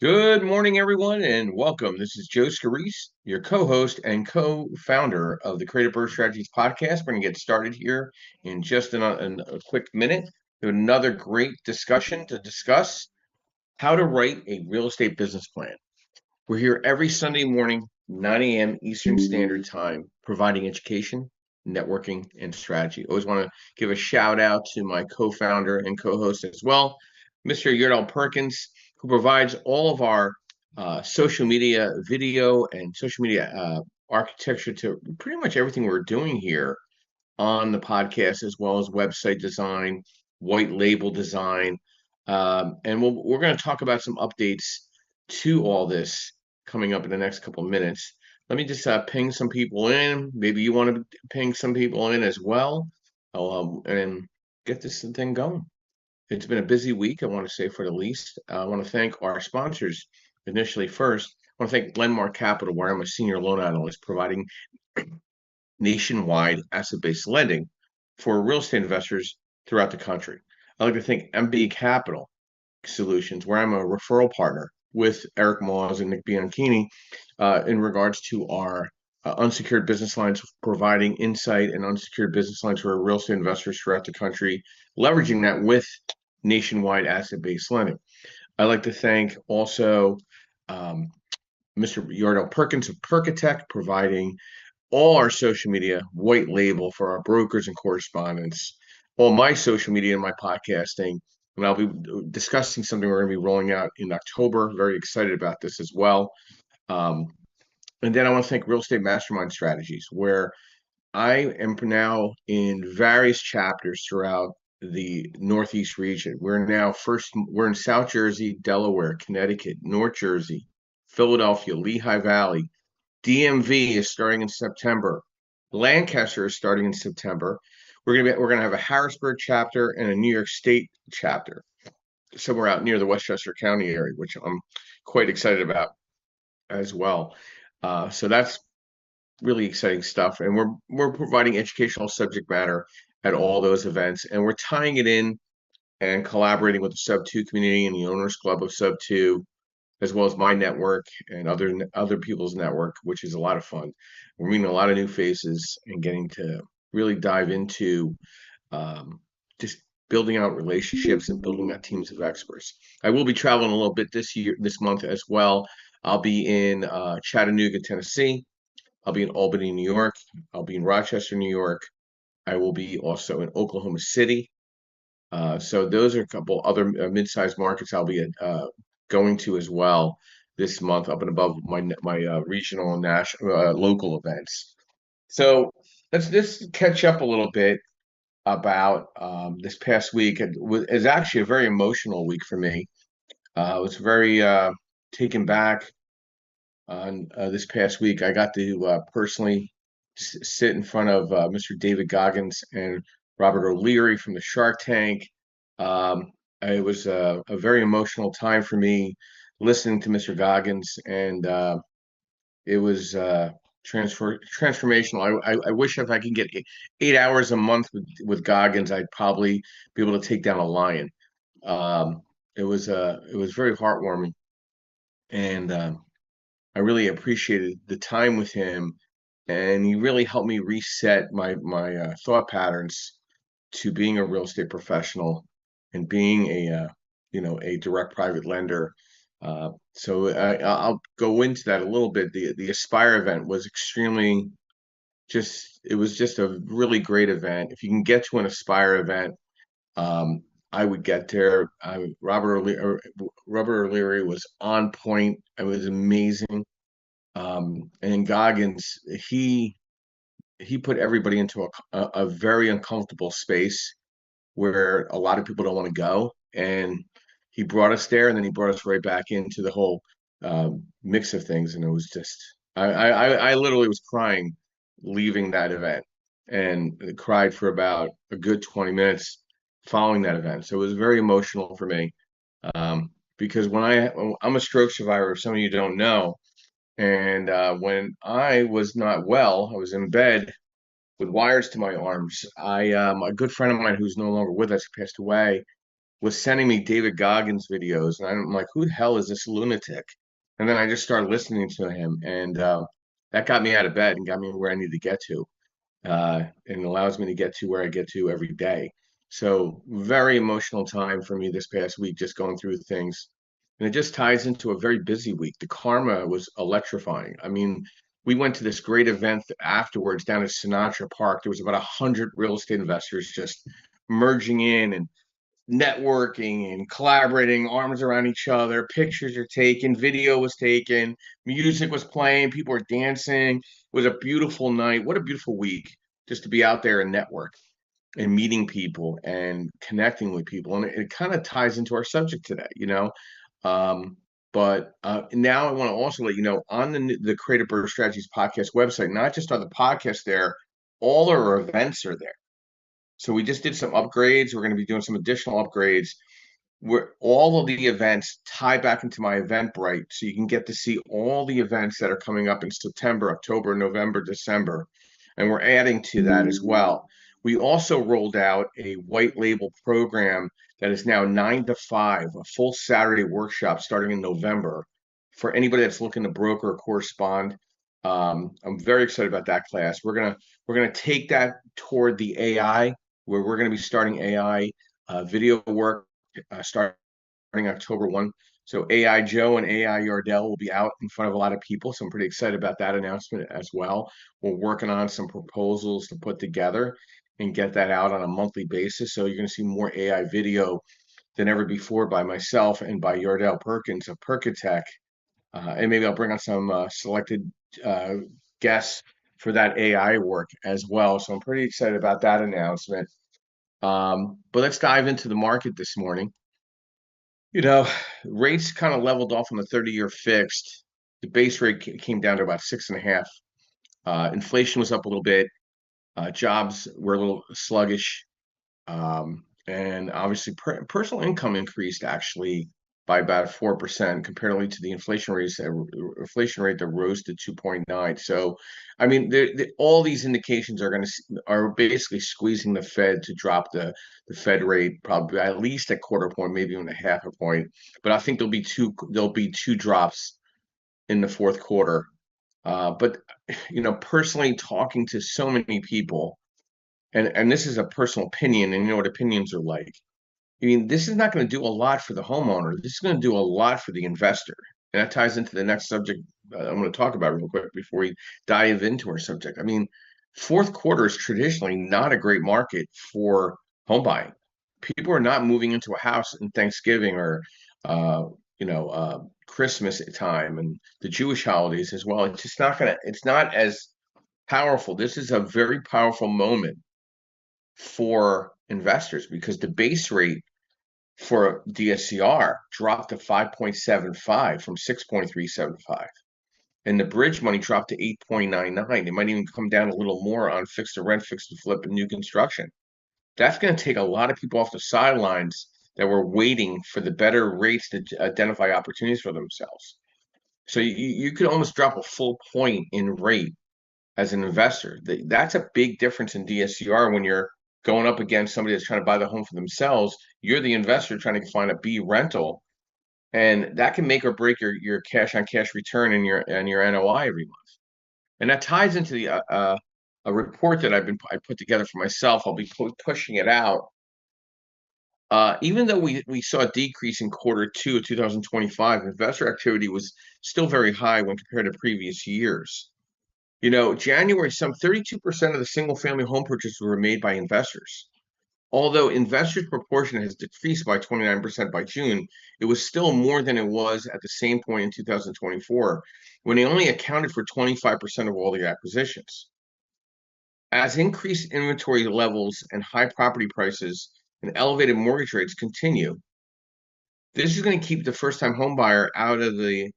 Good morning, everyone, and welcome. This is Joe Scarice, your co-host and co-founder of the Creative Birth Strategies podcast. We're going to get started here in just a quick minute. We have another great discussion to discuss how to write a real estate business plan. We're here every Sunday morning, 9 a.m. Eastern Standard Time, providing education, networking, and strategy. Always want to give a shout out to my co-founder and co-host as well, Mr. Yordal Perkins, who provides all of our social media video and social media architecture to pretty much everything we're doing here on the podcast, as well as website design, white label design. And we're going to talk about some updates to all this coming up in the next couple of minutes. Let me just ping some people in. Maybe you want to ping some people in as well, and get this thing going. It's been a busy week, I want to say, for the least. I want to thank our sponsors initially first. I want to thank Glenmark Capital, where I'm a senior loan analyst, providing nationwide asset-based lending for real estate investors throughout the country. I'd like to thank MB Capital Solutions, where I'm a referral partner with Eric Moss and Nick Bianchini in regards to our unsecured business lines, providing insight and unsecured business lines for real estate investors throughout the country, leveraging that with nationwide asset-based lending. I'd like to thank also um, Mr. Yordell Perkins of Perkatech, providing all our social media white label for our brokers and correspondents, all my social media and my podcasting. And I'll be discussing something we're going to be rolling out in October. Very excited about this as well. Um, and then I want to thank Real Estate Mastermind Strategies, where I am now in various chapters throughout the Northeast region. We're in South Jersey, Delaware, Connecticut, North Jersey, Philadelphia, Lehigh Valley. DMV is starting in September. Lancaster is starting in September. We're gonna have a Harrisburg chapter and a New York State chapter somewhere out near the Westchester County area, which I'm quite excited about as well. So that's really exciting stuff, and we're providing educational subject matter at all those events, and we're tying it in and collaborating with the Sub Two community and the Owners Club of Sub Two, as well as my network and other people's network, which is a lot of fun. We're meeting a lot of new faces and getting to really dive into just building out relationships and building out teams of experts. I will be traveling a little bit this month as well. I'll be in Chattanooga, Tennessee. I'll be in Albany, New York. I'll be in Rochester, New York. I will be also in Oklahoma City. So those are a couple other mid-sized markets I'll be going to as well this month, up and above my regional and national local events. So let's just catch up a little bit about this past week. It's actually a very emotional week for me. I was very taken back on this past week. I got to personally sit in front of Mr. David Goggins and Robert O'Leary from the Shark Tank. It was a very emotional time for me listening to Mr. Goggins, and it was transformational. I wish if I could get 8 hours a month with Goggins, I'd probably be able to take down a lion. It was very heartwarming, and I really appreciated the time with him, and he really helped me reset my thought patterns to being a real estate professional and being a direct private lender. So I'll go into that a little bit. The Aspire event was extremely it was just a really great event. If you can get to an Aspire event, I would get there. Robert O'Leary was on point. It was amazing. And Goggins, he put everybody into a very uncomfortable space where a lot of people don't want to go, and he brought us there, and then he brought us right back into the whole mix of things, and it was just I literally was crying leaving that event, and cried for about a good 20 minutes following that event. So it was very emotional for me, because I'm a stroke survivor, if some of you don't know, and when I was not well, I was in bed with wires to my arms. A good friend of mine who's no longer with us passed away, was sending me David Goggins videos, and I'm like, who the hell is this lunatic? And then I just started listening to him, and that got me out of bed and got me where I need to get to, and allows me to get to where I get to every day. So very emotional time for me this past week, just going through things. And it just ties into a very busy week. The karma was electrifying. I mean, we went to this great event afterwards down at Sinatra Park. There was about 100 real estate investors just merging in and networking and collaborating, arms around each other. Pictures are taken, video was taken, music was playing, people were dancing. It was a beautiful night. What a beautiful week just to be out there and network and meeting people and connecting with people. And it kind of ties into our subject today, you know. Um, but now I want to also let you know on the Creative Bird Strategies podcast website, not just on the podcast there, all our events are there. So we just did some upgrades. We're going to be doing some additional upgrades where all of the events tie back into my Eventbrite. So you can get to see all the events that are coming up in September, October, November, December. And we're adding to that as well. We also rolled out a white label program that is now 9 to 5, a full Saturday workshop starting in November for anybody that's looking to broker or correspond. I'm very excited about that class. We're gonna take that toward the AI, where we're gonna be starting AI video work starting October 1. So AI Joe and AI Yardell will be out in front of a lot of people. So I'm pretty excited about that announcement as well. We're working on some proposals to put together and get that out on a monthly basis. So you're going to see more AI video than ever before by myself and by Yardell Perkins of Perkatech. And maybe I'll bring on some selected uh, guests for that AI work as well. So I'm pretty excited about that announcement. But let's dive into the market this morning. You know, rates kind of leveled off on the 30-year fixed. The base rate came down to about 6.5. Inflation was up a little bit. Jobs were a little sluggish. And obviously, personal income increased actually by about 4% compared to the inflation rate that rose to 2.9. So, I mean, all these indications are basically squeezing the Fed to drop the Fed rate probably at least a quarter point, maybe even a half a point. But I think there'll be two drops in the fourth quarter. But personally, talking to so many people, and this is a personal opinion, and you know what opinions are like. I mean, this is not going to do a lot for the homeowner. This is going to do a lot for the investor. And that ties into the next subject I'm going to talk about real quick before we dive into our subject. I mean, fourth quarter is traditionally not a great market for home buying. People are not moving into a house in Thanksgiving or, Christmas time and the Jewish holidays as well. It's not as powerful. This is a very powerful moment for investors because the base rate for DSCR dropped to 5.75 from 6.375. And the bridge money dropped to 8.99. It might even come down a little more on fixed to rent, fixed to flip, and new construction. That's going to take a lot of people off the sidelines that were waiting for the better rates to identify opportunities for themselves. So you could almost drop a full point in rate as an investor. That's a big difference in DSCR when you're going up against somebody that's trying to buy the home for themselves. You're the investor trying to find a B rental, and that can make or break your cash on cash return and your NOI every month. And that ties into a report that I put together for myself. I'll be pushing it out. Even though we saw a decrease in quarter two of 2025, investor activity was still very high when compared to previous years. January, some 32% of the single family home purchases were made by investors. Although investors' proportion has decreased by 29% by June, it was still more than it was at the same point in 2024, when they only accounted for 25% of all the acquisitions. As increased inventory levels and high property prices and elevated mortgage rates continue, this is going to keep the first-time home buyer out of the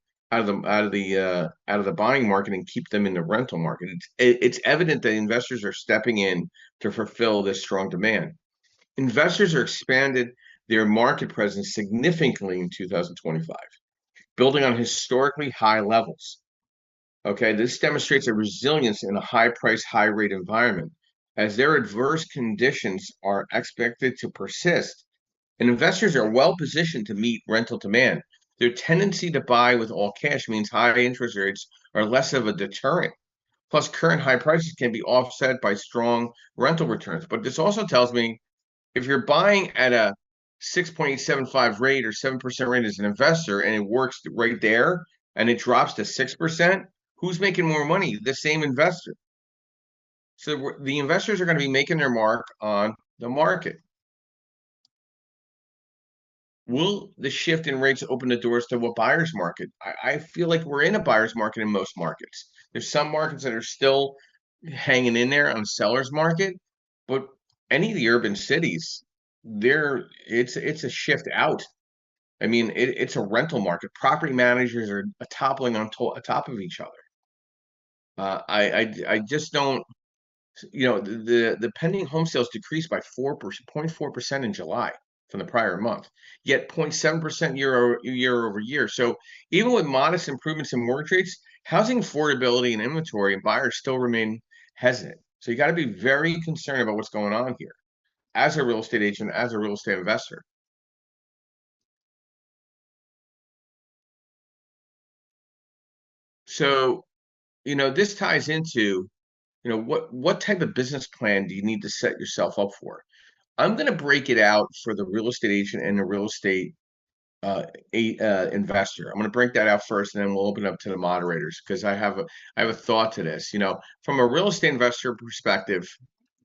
buying market and keep them in the rental market. It's evident that investors are stepping in to fulfill this strong demand. Investors are expanded their market presence significantly in 2025, building on historically high levels. Okay, this demonstrates a resilience in a high price, high rate environment. As their adverse conditions are expected to persist, And investors are well positioned to meet rental demand. Their tendency to buy with all cash means high interest rates are less of a deterrent. Plus, current high prices can be offset by strong rental returns. But this also tells me if you're buying at a 6.875 rate or 7% rate as an investor and it works right there and it drops to 6%, who's making more money? The same investor. So the investors are going to be making their mark on the market. Will the shift in rates open the doors to a buyer's market? I feel like we're in a buyer's market in most markets. There's some markets that are still hanging in there on seller's market, but any of the urban cities, it's a shift out. I mean, it's a rental market. Property managers are toppling on top of each other. I just don't, the pending home sales decreased by 0.4% in July from the prior month, yet 0.7% year over year. So even with modest improvements in mortgage rates, housing affordability and inventory and buyers still remain hesitant. So you got to be very concerned about what's going on here as a real estate agent, as a real estate investor. So, this ties into, what type of business plan do you need to set yourself up for? I'm going to break it out for the real estate agent and the real estate investor. I'm going to break that out first, and then we'll open up to the moderators because I have a thought to this. From a real estate investor perspective,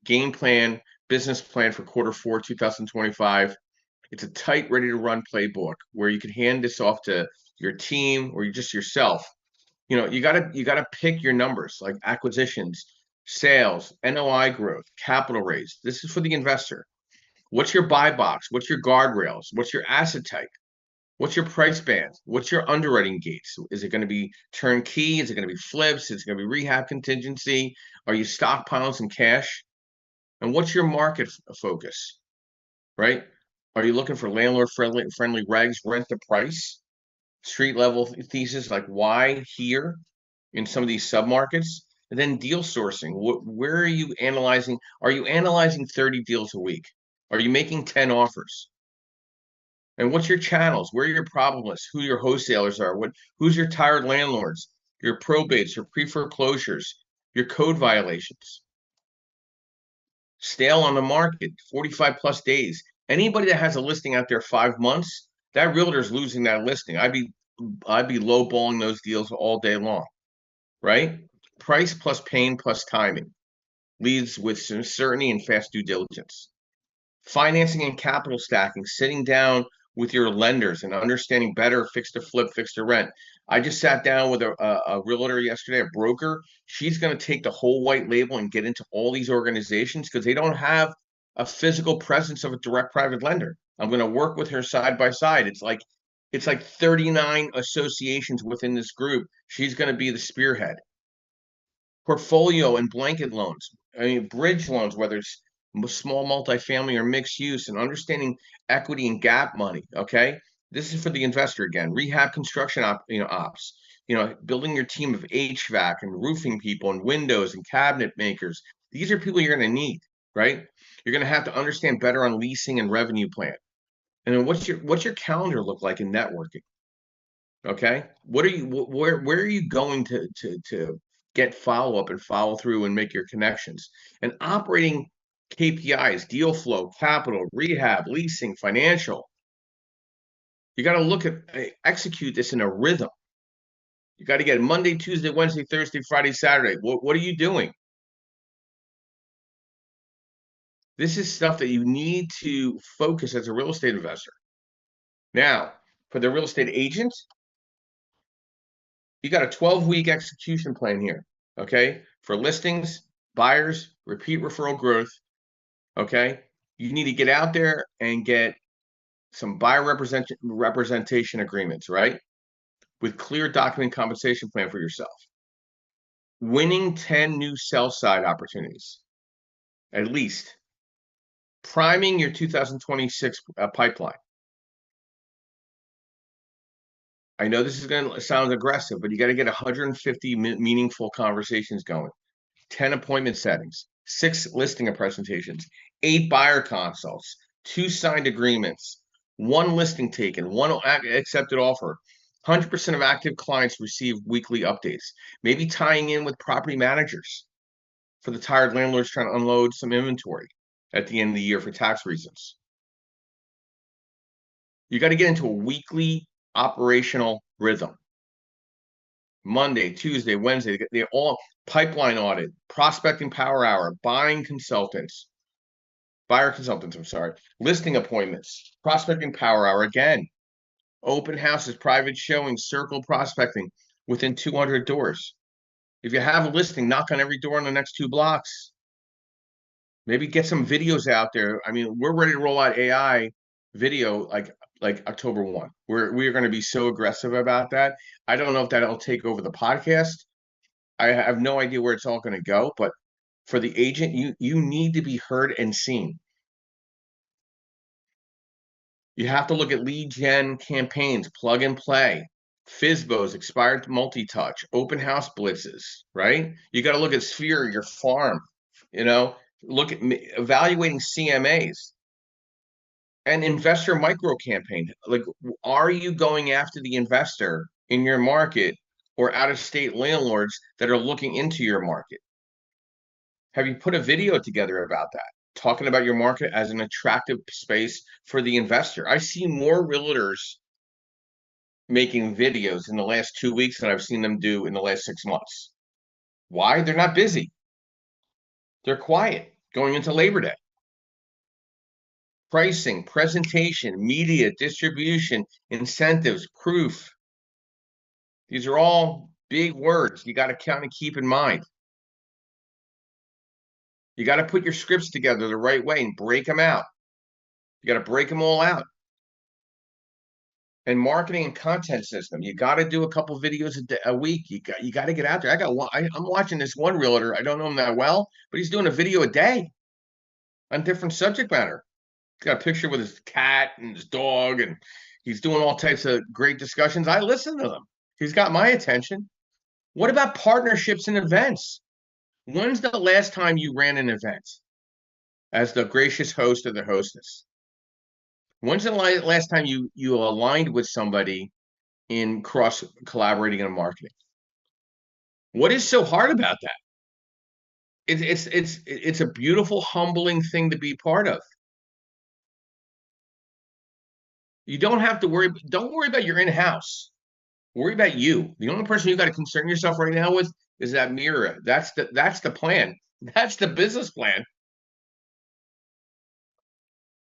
game plan, business plan for quarter four, 2025. It's a tight, ready to run playbook where you can hand this off to your team or just yourself. You gotta pick your numbers like acquisitions, sales, NOI growth, capital raise. This is for the investor. What's your buy box? What's your guardrails? What's your asset type? What's your price band? What's your underwriting gates? Is it going to be turnkey? Is it going to be flips? Is it going to be rehab contingency? Are you stockpiling some cash? And what's your market focus, right? Are you looking for landlord friendly regs, rent the price, street level thesis, like why here in some of these submarkets? And then deal sourcing. Where are you analyzing? Are you analyzing 30 deals a week? Are you making 10 offers? And what's your channels? Where are your problem lists? Who your wholesalers are? Who's your tired landlords? Your probates, your pre-foreclosures, your code violations. Stale on the market, 45 plus days. Anybody that has a listing out there 5 months, that realtor's losing that listing. I'd be lowballing those deals all day long, right? Price plus pain plus timing leads with some certainty and fast due diligence. Financing and capital stacking, sitting down with your lenders and understanding better fix to flip, fix to rent. I just sat down with a realtor yesterday, a broker. She's going to take the whole white label and get into all these organizations because they don't have a physical presence of a direct private lender. I'm going to work with her side by side. It's like 39 associations within this group. She's going to be the spearhead. Portfolio and blanket loans. I mean, bridge loans, whether it's small multifamily or mixed use, and understanding equity and gap money. Okay, this is for the investor again. Rehab construction ops. Building your team of HVAC and roofing people and windows and cabinet makers. These are people you're going to need, right? You're going to have to understand better on leasing and revenue plan. And then what's your calendar look like in networking? Okay, where are you going to get follow up and follow through and make your connections and operating KPIs, deal flow, capital, rehab, leasing, financial. You got to look at execute this in a rhythm. You got to get Monday, Tuesday, Wednesday, Thursday, Friday, Saturday. What are you doing? This is stuff that you need to focus as a real estate investor. Now, for the real estate agent, you got a 12-week execution plan here, okay? For listings, buyers, repeat referral growth, okay? You need to get out there and get some buyer representation agreements, right? With clear document compensation plan for yourself. Winning 10 new sell side opportunities, at least. Priming your 2026 pipeline. I know this is going to sound aggressive, but you got to get 150 meaningful conversations going, 10 appointment settings, 6 listing presentations, 8 buyer consults, 2 signed agreements, one listing taken, one accepted offer. 100% of active clients receive weekly updates. Maybe tying in with property managers for the tired landlords trying to unload some inventory at the end of the year for tax reasons. You got to get into a weekly operational rhythm. Monday, Tuesday, Wednesday, they all pipeline audit, prospecting power hour, buyer consultants, I'm sorry, listing appointments, prospecting power hour again, open houses, private showings, circle prospecting within 200 doors. If you have a listing, knock on every door in the next 2 blocks. Maybe get some videos out there. I mean, we're ready to roll out AI video like October 1. We're going to be so aggressive about that. I don't know if that'll take over the podcast. I have no idea where it's all going to go, but for the agent, you need to be heard and seen. You have to look at lead gen campaigns, plug and play, FISBOs, expired multi-touch, open house blitzes, right? You got to look at Sphere, your farm, look at evaluating CMAs and investor micro campaign. Like, are you going after the investor in your market or out of state landlords that are looking into your market? Have you put a video together about that? Talking about your market as an attractive space for the investor. I see more realtors making videos in the last 2 weeks than I've seen them do in the last 6 months. Why? They're not busy. They're quiet going into Labor Day. Pricing, presentation, media, distribution, incentives, proof. These are all big words you got to kind of keep in mind. You got to put your scripts together the right way and break them out. You got to break them all out. And marketing and content system. You got to do a couple videos a week. You got to get out there. I'm watching this one realtor. I don't know him that well, but he's doing a video a day on different subject matter. He's got a picture with his cat and his dog, and he's doing all types of great discussions. I listen to them. He's got my attention. What about partnerships and events? When's the last time you ran an event as the gracious host or the hostess? When's the last time you aligned with somebody in cross collaborating in marketing? What is so hard about that? It's a beautiful, humbling thing to be part of. You don't have to worry. Don't worry about your in-house. Worry about you. The only person you got to concern yourself right now with is that Mira. That's the plan. That's the business plan.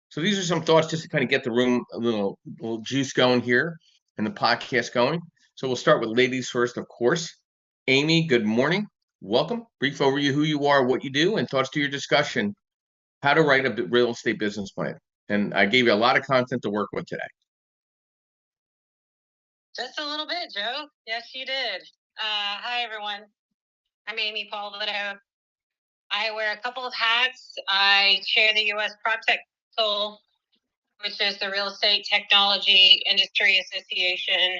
So these are some thoughts just to kind of get the room a little juice going here and the podcast going. So we'll start with ladies first, of course. Amy, good morning. Welcome. Brief overview who you are, what you do, and thoughts to your discussion. How to write a real estate business plan. And I gave you a lot of content to work with today. Just a little bit, Joe. Yes, you did. Hi, everyone. I'm Amy Palvido. I wear a couple of hats. I chair the U.S. PropTech Council, which is the Real Estate Technology Industry Association.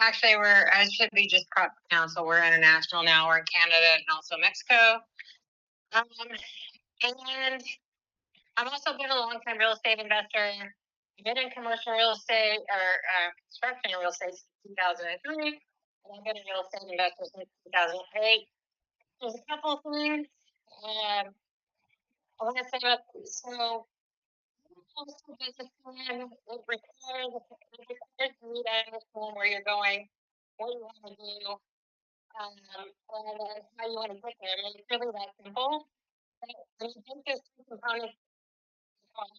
Actually, I should be just Prop Council. We're international now. We're in Canada and also Mexico. And I've also been a long-time real estate investor. I've been in commercial real estate or construction real estate since 2003. And I've been a real estate investor since 2008. There's a couple of things I want to say about so business plan. It requires you to understand where you're going, what you want to do, and how you want to get there. I mean, it's really that simple. And I think there's two components about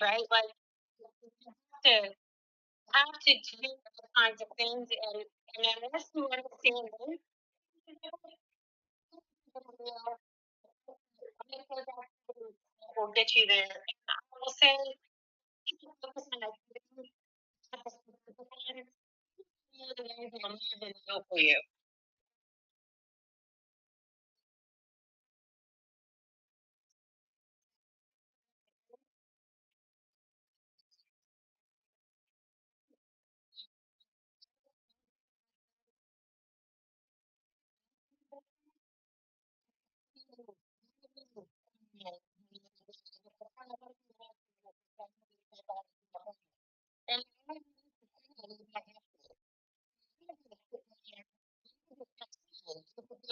right? Like you have to do those kinds of things, and unless you understand them, will get you there. I will say, focus on activities, for you.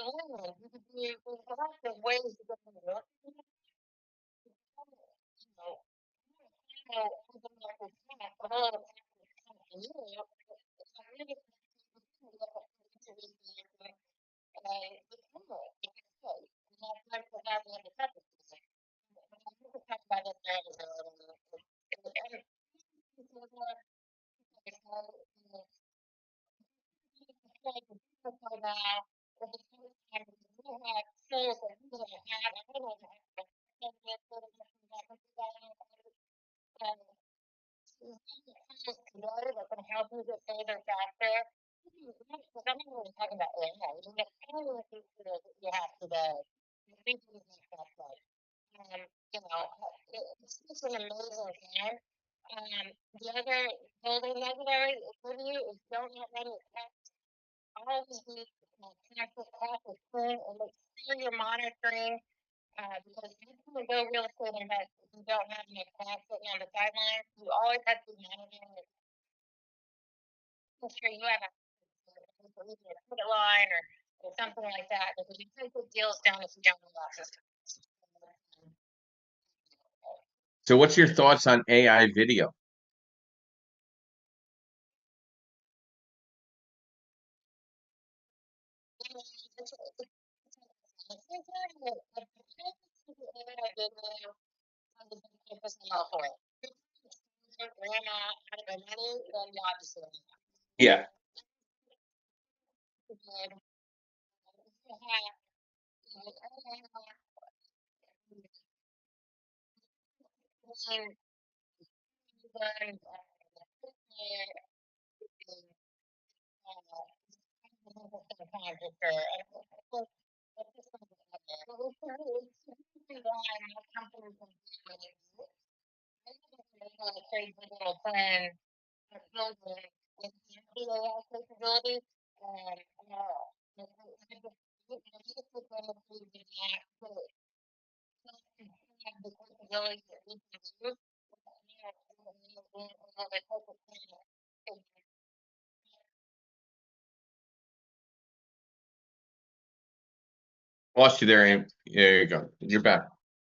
There's lots of ways to get to work. Together that can help you get further faster. Because I'm not really talking about AI. You get any of the features that you have today. The features like that. You know, it's just an amazing time. The other golden nugget I would give you is don't let any text. Always be conscious, clean, and make sure you're monitoring. Because if you can go real estate invest if you don't have any cash sitting on the sidelines, you always have to be monitoring it. Make sure you have a credit line or something like that because you can put deals down if you don't have access to it. So, what's your thoughts on AI video? Yeah. Plan building with AI capabilities and the capabilities that we can do. Lost you there, Amy. There you go. You're back.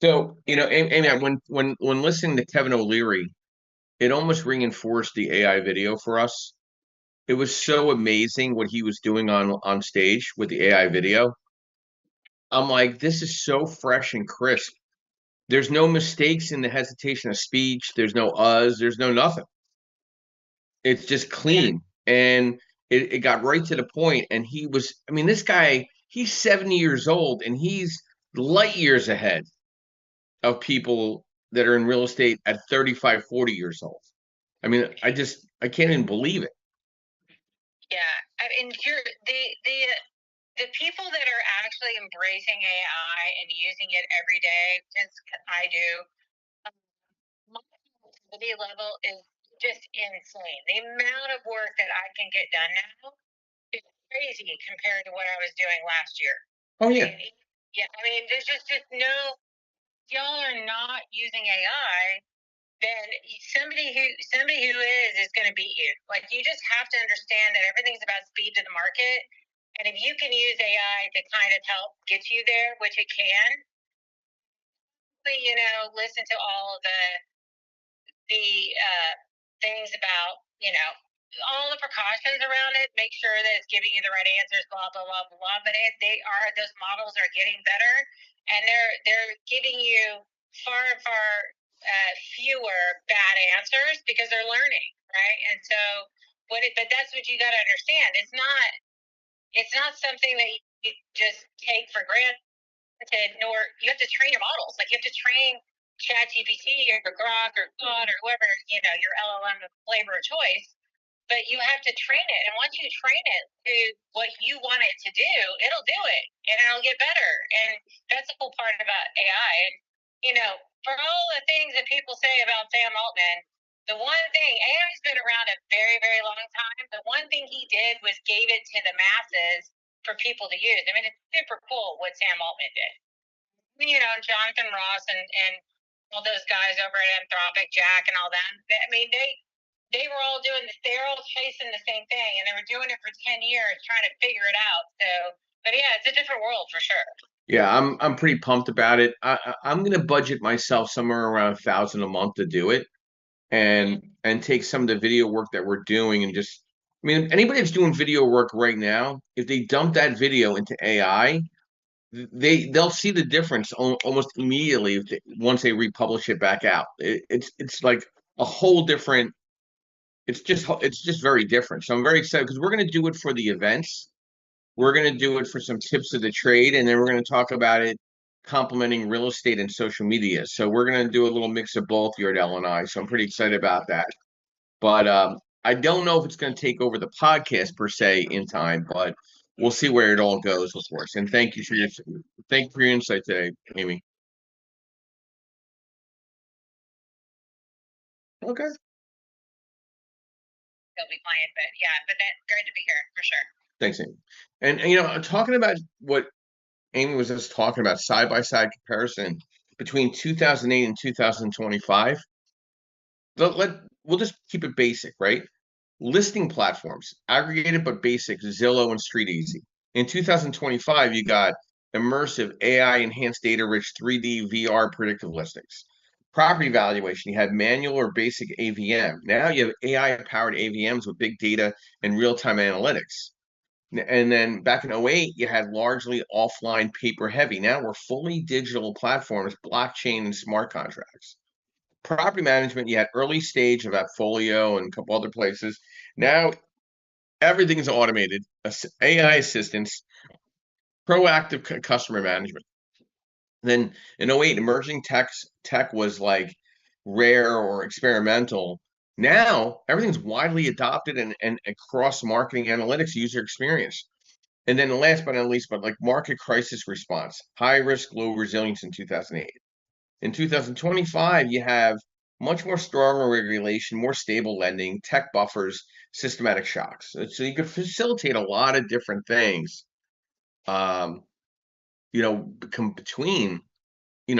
So, Amy, when listening to Kevin O'Leary, it almost reinforced the AI video for us. It was so amazing what he was doing on stage with the AI video. I'm like, this is so fresh and crisp. There's no mistakes in the hesitation of speech. There's no uhs. There's no nothing. It's just clean. And it got right to the point. And I mean, this guy, he's 70 years old and he's light years ahead of people that are in real estate at 35, 40 years old. I mean, I can't even believe it. Yeah, I mean, the people that are actually embracing AI and using it every day, since I do, my productivity level is just insane. The amount of work that I can get done now is crazy compared to what I was doing last year. Oh yeah. Yeah, I mean, there's just no. Y'all are not using AI, then somebody who is going to beat you. Like you just have to understand that everything's about speed to the market, and if you can use AI to kind of help get you there, which it can, but listen to all of the things about all the precautions around it. Make sure that it's giving you the right answers. Blah blah blah blah. But those models are getting better, and they're giving you far and far fewer bad answers because they're learning, right? And so, but that's what you got to understand. It's not something that you just take for granted. Nor you have to train your models. Like you have to train ChatGPT or Grok or Claude or whoever your LLM flavor of choice. But you have to train it, and once you train it to what you want it to do, it'll do it, and it'll get better. And that's the cool part about AI. And for all the things that people say about Sam Altman, the one thing AI's been around a very, very long time. The one thing he did was gave it to the masses for people to use. I mean, it's super cool what Sam Altman did. Jonathan Ross and all those guys over at Anthropic, Jack and all them. I mean, they were all doing this. They were all chasing the same thing, and they were doing it for 10 years, trying to figure it out. So But yeah, it's a different world for sure. Yeah, I'm pretty pumped about it. I'm gonna budget myself somewhere around 1,000 a month to do it, and take some of the video work that we're doing and just. I mean, anybody that's doing video work right now, if they dump that video into AI, they'll see the difference almost immediately once they republish it back out. It's like a whole different. It's just very different. So I'm very excited because we're gonna do it for the events. We're going to do it for some tips of the trade, and then we're going to talk about it complementing real estate and social media. So we're going to do a little mix of both here at L&I. So I'm pretty excited about that. But I don't know if it's going to take over the podcast per se in time, but we'll see where it all goes, of course. And thank you for your insight today, Amy. Okay. They'll be quiet, but yeah, but that's great to be here for sure. Thanks, Amy. And talking about what Amy was just talking about, side by side comparison between 2008 and 2025. We'll just keep it basic, right? Listing platforms, aggregated but basic, Zillow and StreetEasy. In 2025, you got immersive AI enhanced data rich 3D VR predictive listings. Property valuation, you had manual or basic AVM. Now you have AI powered AVMs with big data and real time analytics. And then back in '08, you had largely offline paper heavy. Now we're fully digital platforms, blockchain and smart contracts. Property management, you had early stage of Appfolio and a couple other places. Now everything is automated, AI assistance, proactive customer management. Then in '08, emerging tech was like rare or experimental. Now everything's widely adopted and across marketing analytics user experience. And then last but not least, but like market crisis response, high risk, low resilience in 2008. In 2025, you have much more stronger regulation, more stable lending, tech buffers, systematic shocks. So you could facilitate a lot of different things, um, between,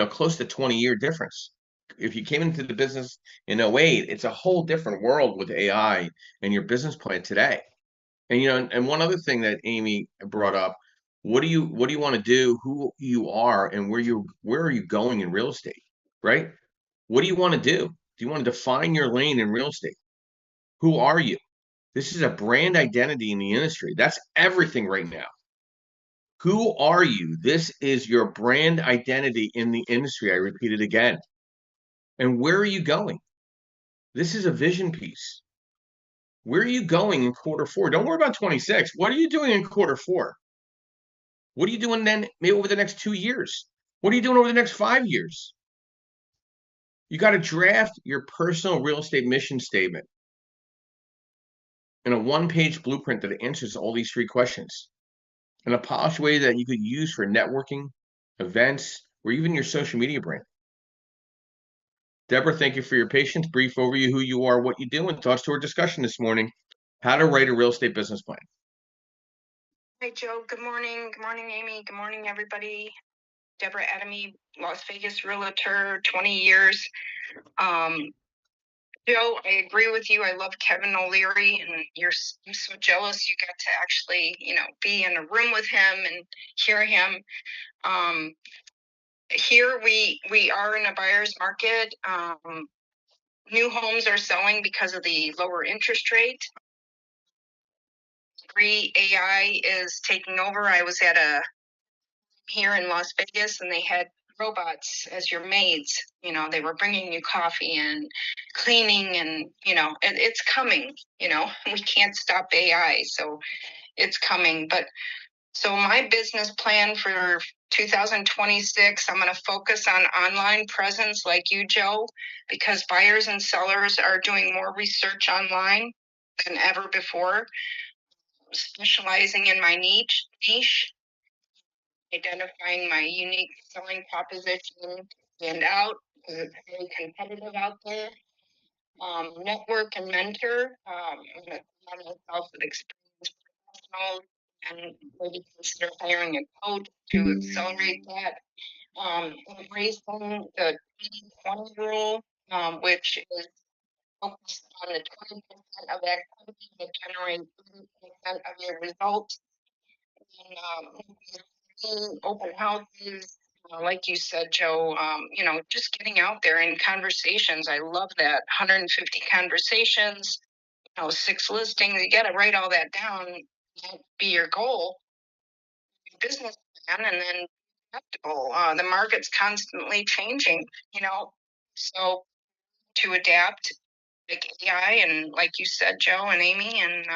close to 20-year difference. If you came into the business in '08, it's a whole different world with AI and your business plan today. And one other thing that Amy brought up, what do you want to do, who you are, and where are you going in real estate, right? What do you want to do? Do you want to define your lane in real estate? Who are you? This is a brand identity in the industry. That's everything right now. Who are you? This is your brand identity in the industry. I repeat it again. And where are you going? This is a vision piece. Where are you going in quarter four? Don't worry about 26. What are you doing in quarter four? What are you doing then maybe over the next 2 years? What are you doing over the next 5 years? You got to draft your personal real estate mission statement in a one-page blueprint that answers all these three questions in a polished way that you could use for networking, events, or even your social media brand. Deborah, thank you for your patience. Brief overview who you are, what you do, and thoughts to our discussion this morning. How to write a real estate business plan. Hi, Joe. Good morning. Good morning, Amy. Good morning, everybody. Deborah Adamy, Las Vegas realtor, 20 years. Joe, I agree with you. I love Kevin O'Leary, and I'm so jealous you got to actually, be in a room with him and hear him. Here we are in a buyer's market. New homes are selling because of the lower interest rate. AI is taking over. I was at here in Las Vegas, and they had robots as your maids. They were bringing you coffee and cleaning, and it's coming. We can't stop AI, so it's coming. But so my business plan for 2026, I'm going to focus on online presence like you, Joe, because buyers and sellers are doing more research online than ever before. Specializing in my niche, identifying my unique selling proposition, stand out because it's very competitive out there. Network and mentor. I'm going to surround myself with experienced professionals and maybe consider hiring a coach to accelerate that. Embracing the 80-20 rule, which is focused on the 20% of activity that generate 80% of your results. Open houses, like you said, Joe, just getting out there in conversations. I love that. 150 conversations, 6 listings. You got to write all that down. That be your goal, your business plan, and then acceptable. The market's constantly changing, so to adapt like AI and like you said, Joe and Amy, and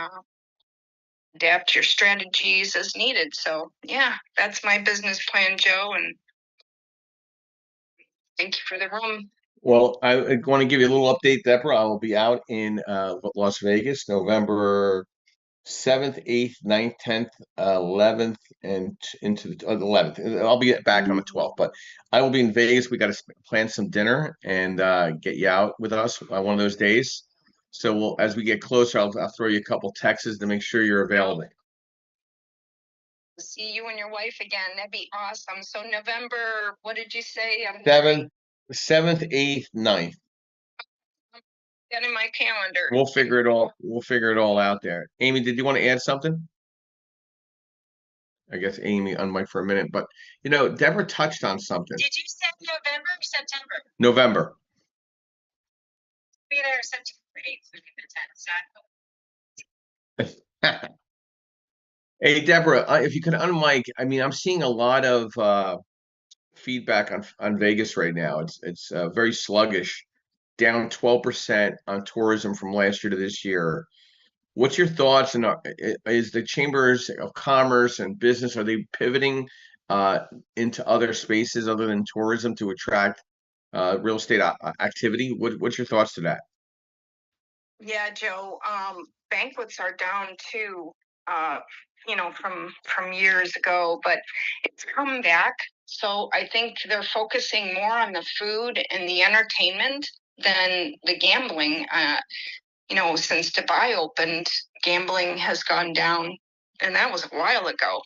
adapt your strategies as needed. So yeah, that's my business plan, Joe, and thank you for the room. Well, I want to give you a little update, Deborah. I will be out in Las Vegas, November 7th, 8th, 9th, 10th, 11th, and into the 11th. I'll be back on the 12th, but I will be in Vegas. We got to plan some dinner and get you out with us on one of those days. So as we get closer, I'll throw you a couple texts to make sure you're available. See you and your wife again. That'd be awesome. So November, what did you say? 7th, 8th, 9th. That in my calendar. We'll figure it all out there. Amy, did you want to add something? I guess Amy unmiked for a minute, but Deborah touched on something. Did you say November or September? November. Be there September 8th, the 10th. So Hey, Deborah, if you could unmic, I mean, I'm seeing a lot of feedback on Vegas right now. It's very sluggish, down 12% on tourism from last year to this year. What's your thoughts? And is the chambers of commerce and business, are they pivoting into other spaces other than tourism to attract real estate activity? What's your thoughts to that? Yeah, Joe. Banquets are down too. From years ago, but it's come back. So I think they're focusing more on the food and the entertainment than the gambling. Since Dubai opened, gambling has gone down, and that was a while ago.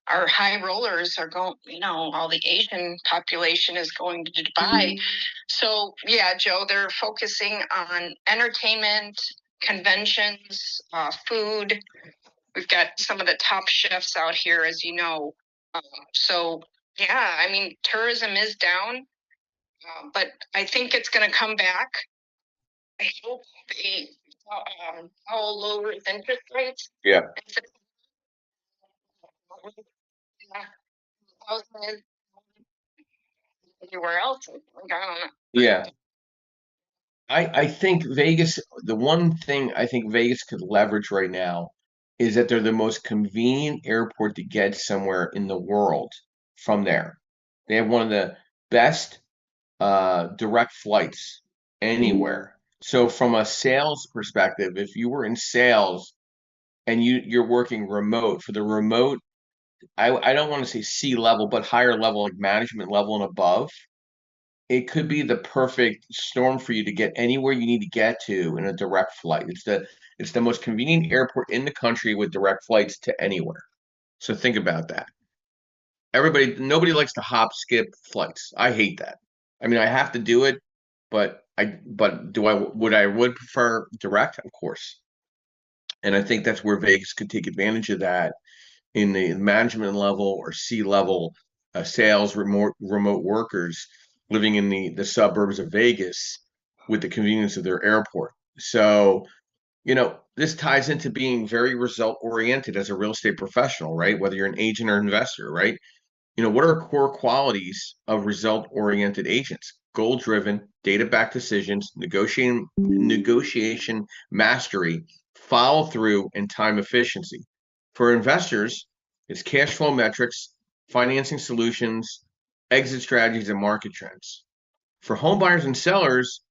Our high rollers are going, all the Asian population is going to Dubai. So yeah, Joe, they're focusing on entertainment, conventions, food. We've got some of the top chefs out here, as you know. So yeah, I mean, tourism is down, but I think it's going to come back. I hope they all lower interest rates. Yeah. Everywhere else, I don't know. Yeah. I think Vegas, the one thing I think Vegas could leverage right now is that they're the most convenient airport to get somewhere in the world from there. They have one of the best direct flights anywhere. So from a sales perspective, if you were in sales and you're working remote, for the remote, I don't want to say C-level, but higher level, like management level and above, it could be the perfect storm for you to get anywhere you need to get to in a direct flight. It's the most convenient airport in the country with direct flights to anywhere. So think about that. Nobody likes to hop, skip flights. I hate that. I mean, I have to do it, but would prefer direct? Of course. And I think that's where Vegas could take advantage of that in the management level or C-level sales remote workers living in the suburbs of Vegas with the convenience of their airport. So, this ties into being very result oriented as a real estate professional, right? Whether you're an agent or investor, right? What are core qualities of result oriented agents? Goal driven, data backed decisions, negotiation mastery, follow through, and time efficiency. For investors, it's cash flow metrics, financing solutions, exit strategies, and market trends. For home buyers and sellers,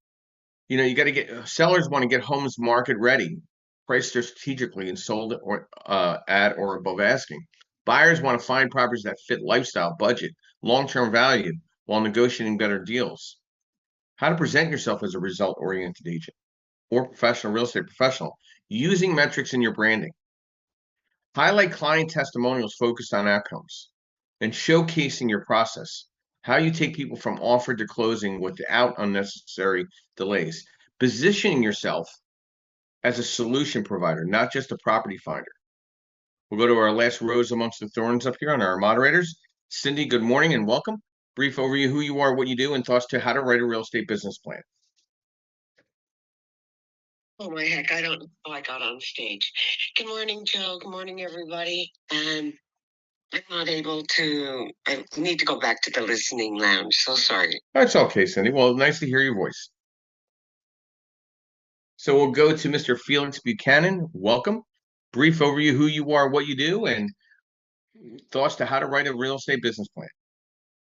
you got to sellers want to get homes market ready, priced strategically, and sold at or above asking. Buyers want to find properties that fit lifestyle, budget, long-term value while negotiating better deals. How to present yourself as a result-oriented agent or professional real estate professional using metrics in your branding. Highlight client testimonials focused on outcomes and showcasing your process. How you take people from offer to closing without unnecessary delays. Positioning yourself as a solution provider, not just a property finder. We'll go to our last rose amongst the thorns up here on our moderators. Cindy, good morning and welcome. Brief overview, who you are, what you do, and thoughts to how to write a real estate business plan. Oh my heck, I don't know how I got on stage. Good morning, Joe. Good morning, everybody. I'm not able to, I need to go back to the listening lounge. So sorry. That's okay, Cindy. Well, nice to hear your voice. So we'll go to Mr. Felix Buchanan. Welcome. Brief overview, who you are, what you do, and thoughts to how to write a real estate business plan.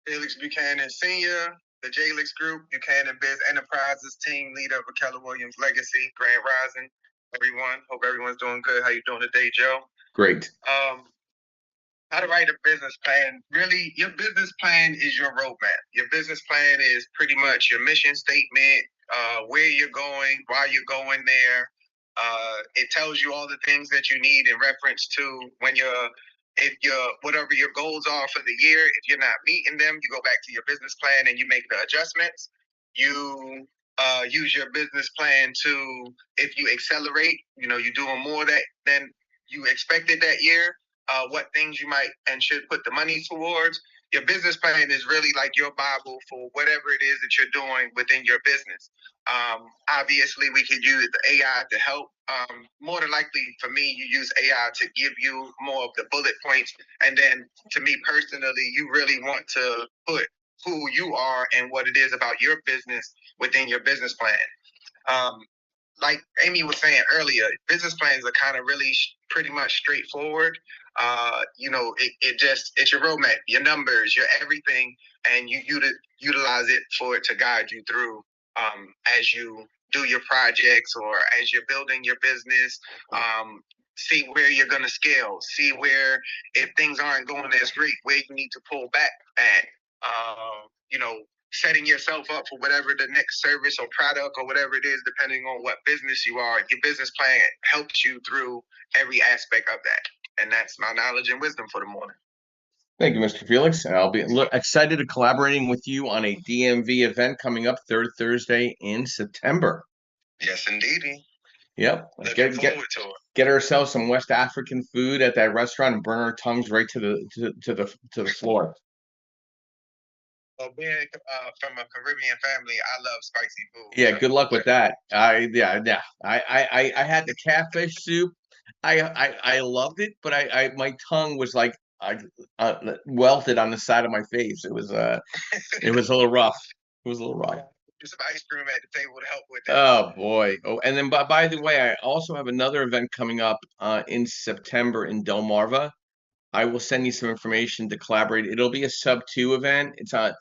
Felix Buchanan Sr., the JLix Group, Buchanan Biz Enterprises team leader of Keller Williams Legacy, Grand Rising. Everyone, hope everyone's doing good. How you doing today, Joe? Great. How to write a business plan. Really, your business plan is your roadmap. Your business plan is pretty much your mission statement, where you're going, why you're going there. It tells you all the things that you need in reference to whatever your goals are for the year. If you're not meeting them, you go back to your business plan and you make the adjustments. You use your business plan to, if you accelerate, you're doing more than you expected that year. What things you might and should put the money towards. Your business plan is really like your Bible for whatever it is that you're doing within your business. Obviously, we could use the AI to help. More than likely, for me, you use AI to give you more of the bullet points. And then, to me personally, you really want to put who you are and what it is about your business within your business plan. Like Amy was saying earlier, business plans are kind of really pretty much straightforward. It's your roadmap, your numbers, your everything, and you utilize it for it to guide you through as you do your projects or as you're building your business. See where you're going to scale, see where, if things aren't going as great, where you need to pull back at. Setting yourself up for whatever the next service or product or whatever it is, depending on what business you are. Your business plan helps you through every aspect of that. And that's my knowledge and wisdom for the morning. Thank you, Mr. Felix. I'll be excited to collaborating with you on a DMV event coming up third Thursday in September. Yes, indeedy. Yep. Looking forward to it. Get ourselves some West African food at that restaurant and burn our tongues right to the floor. Well, being from a Caribbean family, I love spicy food. Yeah, good luck with that. I had the catfish soup. I loved it, but my tongue was like welted on the side of my face. It was a little rough. It was a little rough. Just some ice cream at the table to help with that. Oh boy. Oh, and then by the way, I also have another event coming up in September in Delmarva. I will send you some information to collaborate. It'll be a sub-2 event. It's on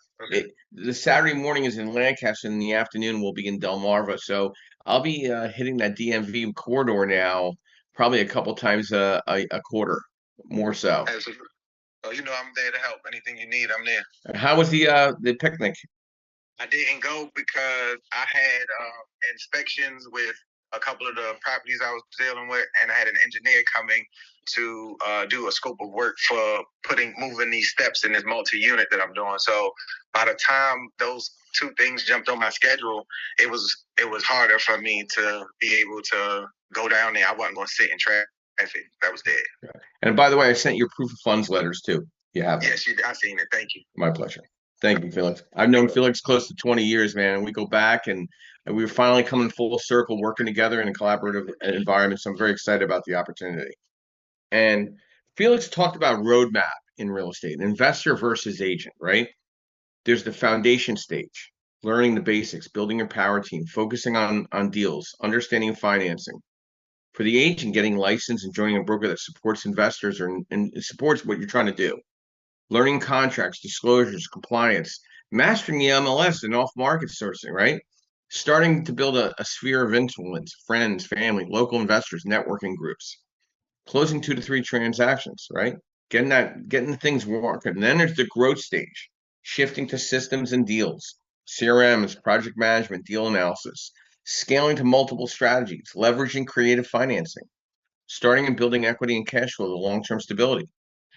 the Saturday morning is in Lancaster, and in the afternoon we'll be in Delmarva. So I'll be hitting that DMV corridor now, probably a couple times a quarter, more so. Absolutely. So I'm there to help. Anything you need, I'm there. How was the picnic? I didn't go because I had inspections with a couple of the properties I was dealing with, and I had an engineer coming to do a scope of work for moving these steps in this multi-unit that I'm doing. So by the time those two things jumped on my schedule, it was harder for me to be able to go down there. I wasn't going to sit in traffic. That was dead. And by the way, I sent your proof of funds letters too. You have them. Yes, I seen it. Thank you. My pleasure. Thank you, Felix. I've known Felix close to 20 years, man. We go back and we were finally coming full circle, working together in a collaborative environment. So I'm very excited about the opportunity. And Felix talked about roadmap in real estate, investor versus agent, right? There's the foundation stage, learning the basics, building your power team, focusing on deals, understanding financing. For the agent, getting licensed and joining a broker that supports investors and supports what you're trying to do. Learning contracts, disclosures, compliance, mastering the MLS and off-market sourcing, right? Starting to build a sphere of influence, friends, family, local investors, networking groups. Closing 2 to 3 transactions, right? Getting things working. And then there's the growth stage, shifting to systems and deals, CRMs, project management, deal analysis, scaling to multiple strategies, leveraging creative financing, starting and building equity and cash flow to long-term stability.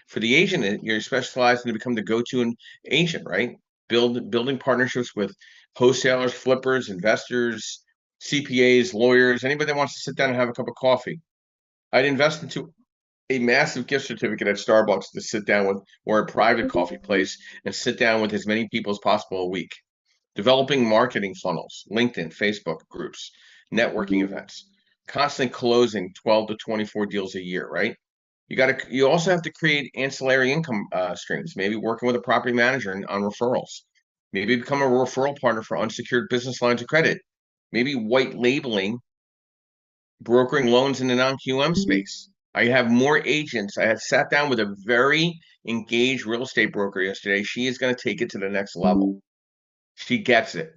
For the agent, you're specialized to become the go-to agent, right? Building partnerships with wholesalers, flippers, investors, CPAs, lawyers, anybody that wants to sit down and have a cup of coffee. I'd invest into a massive gift certificate at Starbucks to sit down with, or a private coffee place, and sit down with as many people as possible a week. Developing marketing funnels, LinkedIn, Facebook groups, networking events, constantly closing 12 to 24 deals a year, right? You also have to create ancillary income streams, maybe working with a property manager on referrals, maybe become a referral partner for unsecured business lines of credit, maybe white labeling, brokering loans in the non-QM space. I have more agents. I had sat down with a very engaged real estate broker yesterday. She is going to take it to the next level. She gets it.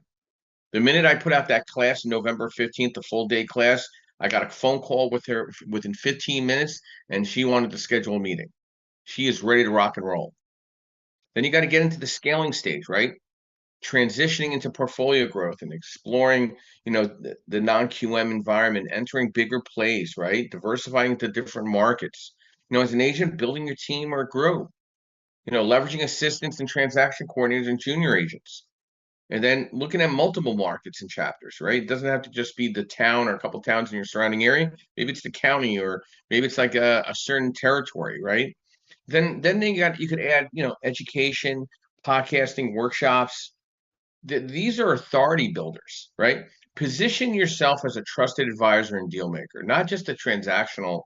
The minute I put out that class, November 15th, the full day class, I got a phone call with her within 15 minutes, and she wanted to schedule a meeting. She is ready to rock and roll. Then you got to get into the scaling stage, right? Transitioning into portfolio growth and exploring, the non-QM environment, entering bigger plays, right? Diversifying into different markets. As an agent, building your team or grow. Leveraging assistants and transaction coordinators and junior agents. And then looking at multiple markets and chapters, right? It doesn't have to just be the town or a couple towns in your surrounding area. Maybe it's the county, or maybe it's like a certain territory, right? Then you could add, education, podcasting, workshops. These are authority builders, right? Position yourself as a trusted advisor and deal maker, not just a transactional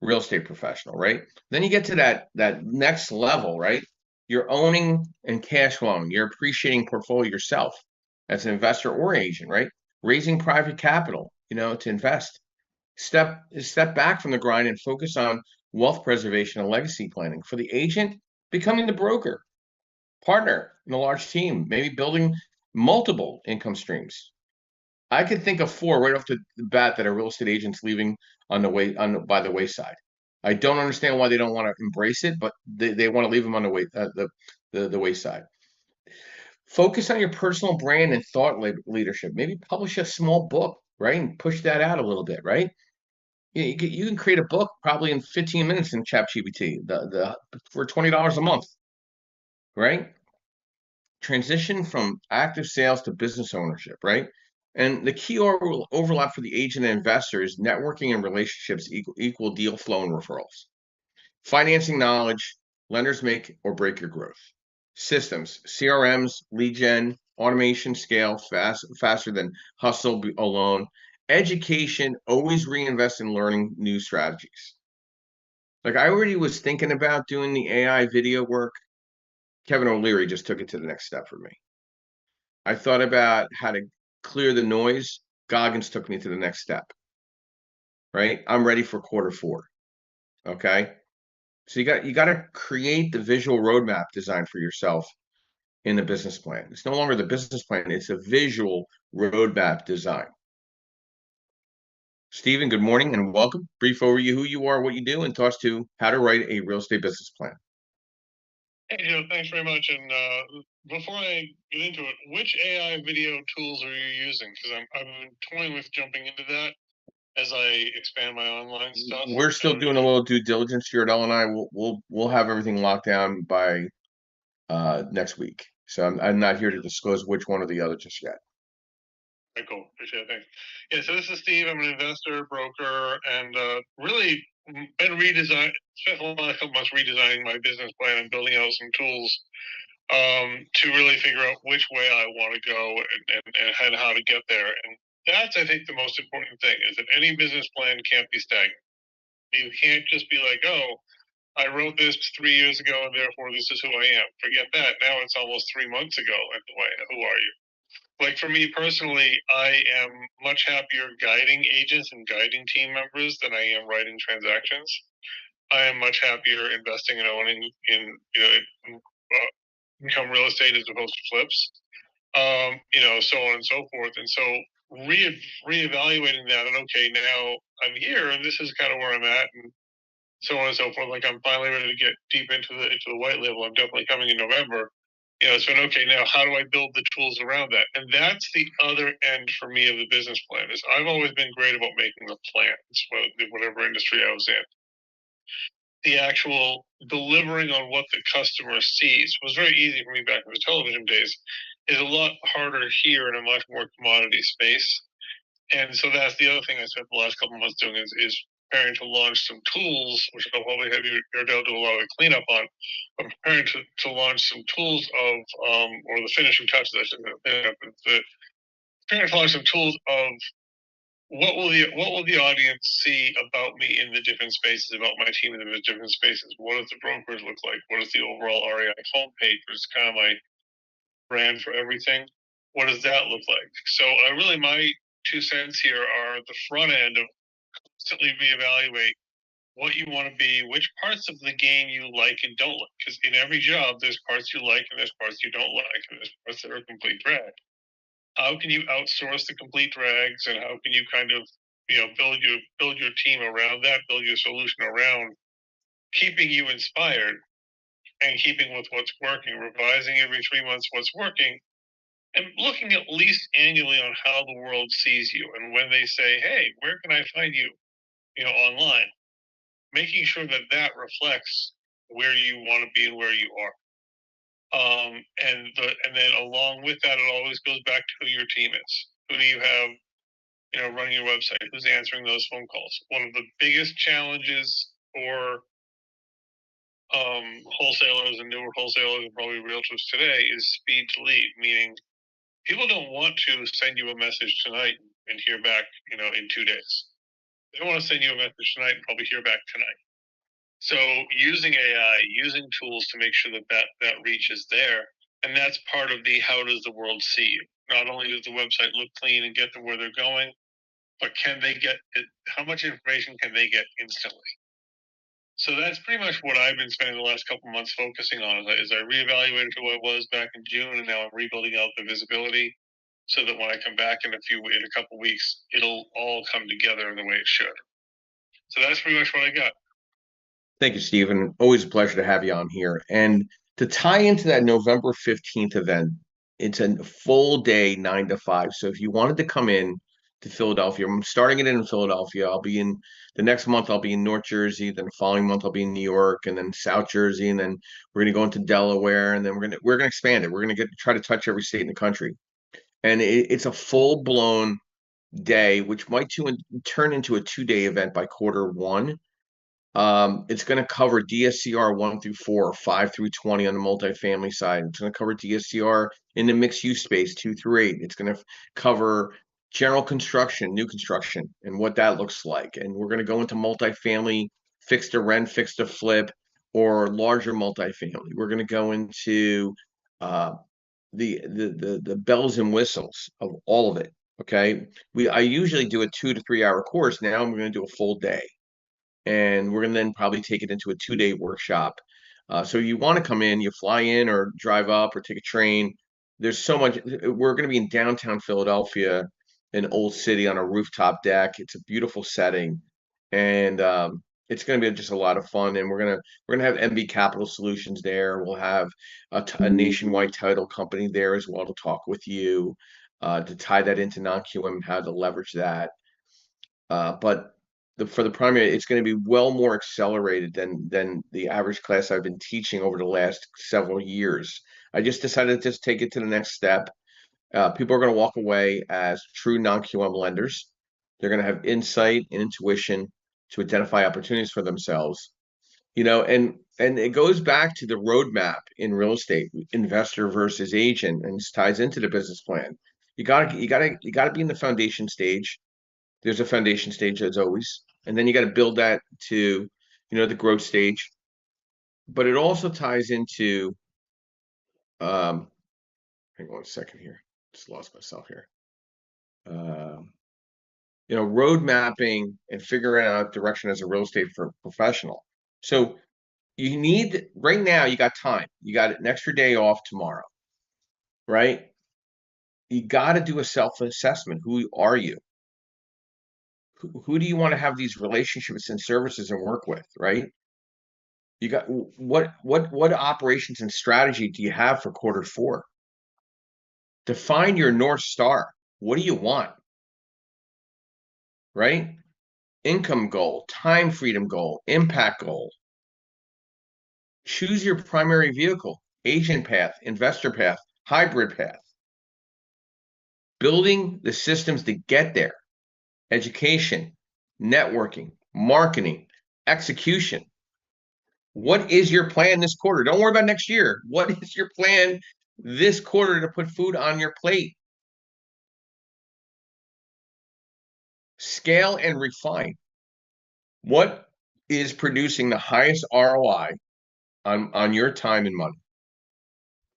real estate professional, right? Then you get to that next level, right? You're owning and cash flowing. You're appreciating portfolio yourself as an investor or agent, right? Raising private capital, to invest. Step back from the grind and focus on wealth preservation and legacy planning. For the agent, becoming the broker, partner in a large team, maybe building multiple income streams. I could think of 4 right off the bat that are real estate agents leaving by the wayside. I don't understand why they don't want to embrace it, but they want to leave them on the wayside. Focus on your personal brand and thought leadership. Maybe publish a small book, right, and push that out a little bit, right? You can create a book probably in 15 minutes in ChatGPT, for $20 a month, right? Transition from active sales to business ownership, right? And the key overlap for the agent and investor is networking and relationships equal deal flow and referrals. Financing knowledge, lenders make or break your growth. Systems, CRMs, lead gen, automation scale faster than hustle alone. Education, always reinvest in learning new strategies. Like, I already was thinking about doing the AI video work. Kevin O'Leary just took it to the next step for me. I thought about how to clear the noise. Goggins took me to the next step, right? I'm ready for Q4. Okay. So you got to create the visual roadmap design for yourself in the business plan. It's no longer the business plan. It's a visual roadmap design. Stephen, good morning and welcome. Brief overview who you are, what you do, and toss to how to write a real estate business plan. Hey, Joe, thanks very much. And before I get into it, which AI video tools are you using? Because I'm toying with jumping into that as I expand my online stuff. We're still doing a little due diligence here at L&I. We'll have everything locked down by next week. So I'm not here to disclose which one or the other just yet. Okay, cool. Appreciate it. Thanks. Yeah, so this is Steve. I'm an investor, broker, and really been spent a couple months redesigning my business plan and building out some tools to really figure out which way I want to go and how to get there. And that's, I think, the most important thing, is that any business plan can't be stagnant. You can't just be like, oh, I wrote this 3 years ago and therefore this is who I am. Forget that. Now it's almost 3 months ago. And who are you? Like, for me personally, I am much happier guiding agents and guiding team members than I am writing transactions. I am much happier investing and owning in income real estate as opposed to flips, so on and so forth. And so reevaluating that, and okay, now I'm here and this is kind of where I'm at, and so on and so forth. Like, I'm finally ready to get deep into the white label. I'm definitely coming in November. So okay, now how do I build the tools around that? And that's the other end for me of the business plan. Is I've always been great about making the plans, whatever industry I was in. The actual delivering on what the customer sees was very easy for me back in the television days. Is a lot harder here in a much more commodity space. And so that's the other thing I spent the last couple of months doing is preparing to launch some tools, which I'll probably have your Dale do a lot of the cleanup on. I'm preparing to launch some tools of, or the finishing touches, I should say, preparing to launch some tools of what will the audience see about me in the different spaces, about my team in the different spaces? What does the brokers look like? What is the overall REI homepage, which is kind of my brand for everything? What does that look like? So my 2 cents here are the front end of constantly reevaluate what you want to be, which parts of the game you like and don't like. Because in every job, there's parts you like and there's parts you don't like, and there's parts that are complete drag. How can you outsource the complete drags, and how can you kind of build your team around that, build your solution around keeping you inspired and keeping with what's working, revising every 3 months what's working, and looking at least annually on how the world sees you. And when they say, hey, where can I find you, online, making sure that that reflects where you want to be and where you are. And then along with that, it always goes back to who your team is. Who do you have, running your website? Who's answering those phone calls? One of the biggest challenges for wholesalers and newer wholesalers and probably realtors today is speed to lead, meaning people don't want to send you a message tonight and hear back, in 2 days. They want to send you a message tonight and probably hear back tonight. So using AI, using tools to make sure that reach is there. And that's part of the how does the world see you? Not only does the website look clean and get to where they're going, but can they get it? How much information can they get instantly? So that's pretty much what I've been spending the last couple of months focusing on. Is I reevaluated who I was back in June, and now I'm rebuilding out the visibility so that when I come back in a couple of weeks, it'll all come together in the way it should. So that's pretty much what I got. Thank you, Stephen. Always a pleasure to have you on here. And to tie into that November 15th event, it's a full day, 9 to 5. So if you wanted to come in to Philadelphia, I'm starting it in Philadelphia. I'll be in the next month, I'll be in North Jersey. Then the following month, I'll be in New York, and then South Jersey. And then we're going to go into Delaware, and then we're going to expand it. We're going to try to touch every state in the country. And it's a full blown day, which might turn into a 2-day event by Q1. It's going to cover DSCR 1 through 4, 5 through 20 on the multifamily side. It's going to cover DSCR in the mixed use space 2 through 8. It's going to cover general construction, new construction, and what that looks like. And we're going to go into multifamily, fixed to rent, fixed to flip, or larger multifamily. We're going to go into the bells and whistles of all of it. Okay, I usually do a 2 to 3 hour course. Now I'm going to do a full day. And we're going to then probably take it into a 2-day workshop. So you want to come in, you fly in or drive up or take a train. There's so much. We're going to be in downtown Philadelphia, in Old City on a rooftop deck. It's a beautiful setting, and it's going to be just a lot of fun. And we're gonna have MB Capital Solutions there. We'll have a nationwide title company there as well to talk with you, to tie that into non-QM, how to leverage that. But for the primary, it's going to be well more accelerated than the average class I've been teaching over the last several years. I just decided to just take it to the next step. People are going to walk away as true non-QM lenders. They're going to have insight and intuition to identify opportunities for themselves. And it goes back to the roadmap in real estate, investor versus agent, and this ties into the business plan. You gotta be in the foundation stage. There's a foundation stage as always. And then you got to build that to, the growth stage. But it also ties into, hang on 1 second here. Just lost myself here. Road mapping and figuring out direction as a real estate professional. So right now, you got time. You got an extra day off tomorrow, right? You got to do a self-assessment. Who are you? Who do you want to have these relationships and services and work with, right? You got what operations and strategy do you have for Q4? Define your North Star. What do you want? Right? Income goal, time freedom goal, impact goal. Choose your primary vehicle, agent path, investor path, hybrid path. Building the systems to get there. Education, networking, marketing, execution. What is your plan this quarter? Don't worry about next year. What is your plan this quarter to put food on your plate? Scale and refine. What is producing the highest ROI on your time and money?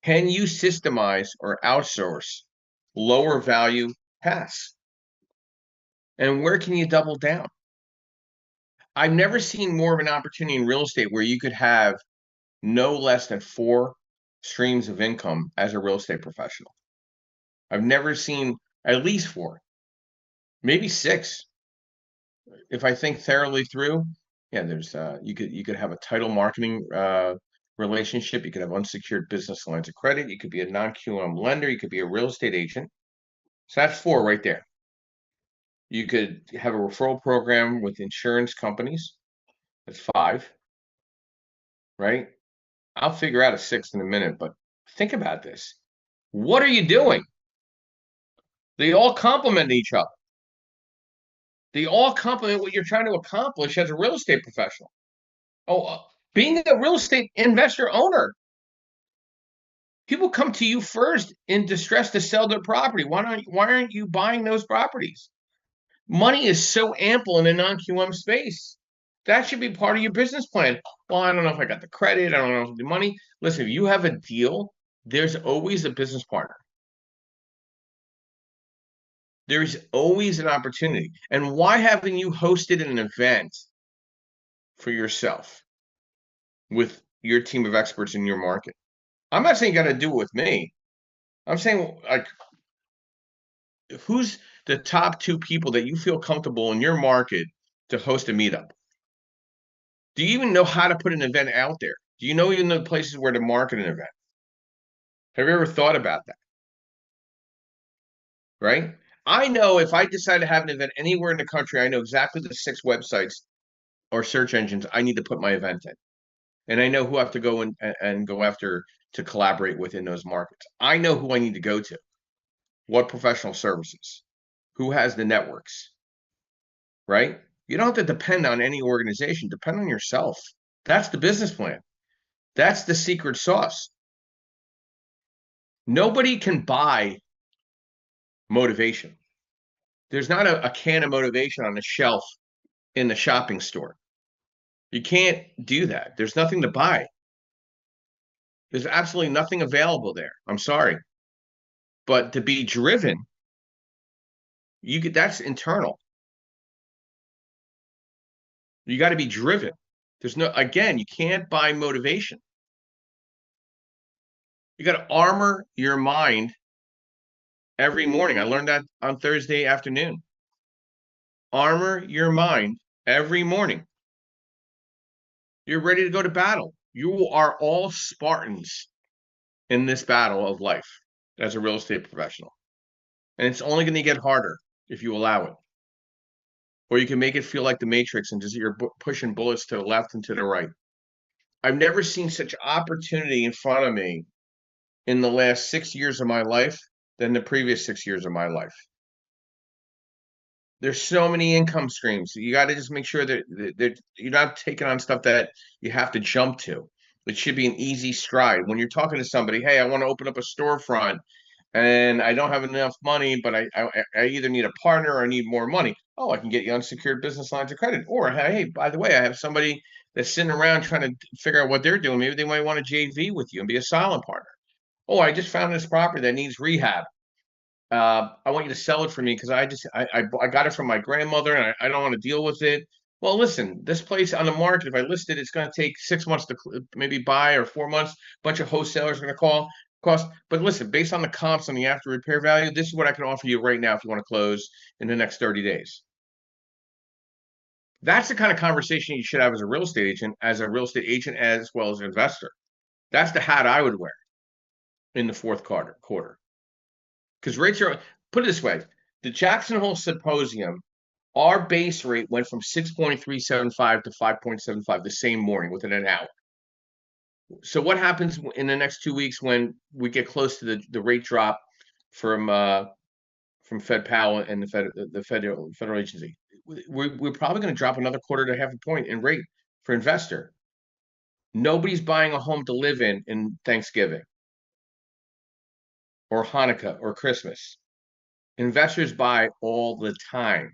Can you systemize or outsource lower value tasks? And where can you double down? I've never seen more of an opportunity in real estate where you could have no less than 4 streams of income as a real estate professional. I've never seen at least 4, maybe 6. If I think thoroughly through, yeah, there's you could have a title marketing relationship. You could have unsecured business lines of credit. You could be a non-QM lender. You could be a real estate agent. So that's 4 right there. You could have a referral program with insurance companies. That's 5, right? I'll figure out a 6th in a minute, but think about this. What are you doing? They all complement each other. They all complement what you're trying to accomplish as a real estate professional. Being a real estate investor owner. People come to you first in distress to sell their property. Why aren't you buying those properties? Money is so ample in the non-QM space. That should be part of your business plan. Well, I don't know if I got the credit. I don't know if the money. Listen, if you have a deal, there's always a business partner. There's always an opportunity. And why haven't you hosted an event for yourself with your team of experts in your market? I'm not saying you got to do it with me. I'm saying, like, who's the top 2 people that you feel comfortable in your market to host a meetup? Do you even know how to put an event out there? Do you know even the places where to market an event? Have you ever thought about that? Right? I know if I decide to have an event anywhere in the country, I know exactly the 6 websites or search engines I need to put my event in. And I know who I have to go and go after to collaborate with in those markets. I know who I need to go to. What professional services? Who has the networks? Right? You don't have to depend on any organization. Depend on yourself. That's the business plan. That's the secret sauce. Nobody can buy motivation. There's not a can of motivation on the shelf in the shopping store. You can't do that. There's nothing to buy. There's absolutely nothing available there. I'm sorry. But to be driven, that's internal. You got to be driven. Again, you can't buy motivation. You got to armor your mind every morning. I learned that on Thursday afternoon. Armor your mind every morning. You're ready to go to battle. You are all Spartans in this battle of life as a real estate professional. And it's only going to get harder if you allow it. Or you can make it feel like the Matrix and just you're pushing bullets to the left and to the right. I've never seen such opportunity in front of me in the last 6 years of my life than the previous 6 years of my life. There's so many income streams. You got to just make sure that you're not taking on stuff that you have to jump to. It should be an easy stride. When you're talking to somebody, hey, I want to open up a storefront and I don't have enough money, but I either need a partner or I need more money. Oh, I can get you unsecured business lines of credit. Or, hey, by the way, I have somebody that's sitting around trying to figure out what they're doing. Maybe they might want a JV with you and be a silent partner. Oh, I just found this property that needs rehab. I want you to sell it for me because I got it from my grandmother and I don't want to deal with it. Well, listen, this place on the market, if I list it, it's going to take 6 months to maybe buy or 4 months. A bunch of wholesalers are going to cost. But listen, based on the comps on the after repair value, this is what I can offer you right now if you want to close in the next 30 days. That's the kind of conversation you should have as a real estate agent as well as an investor. That's the hat I would wear in the fourth quarter. Because rates are, put it this way, the Jackson Hole Symposium, our base rate went from 6.375 to 5.75 the same morning within an hour. So what happens in the next 2 weeks when we get close to the rate drop from Fed Powell and the federal agency? we're probably going to drop another quarter to half a point in rate for investor. Nobody's buying a home to live in Thanksgiving or Hanukkah or Christmas. Investors buy all the time.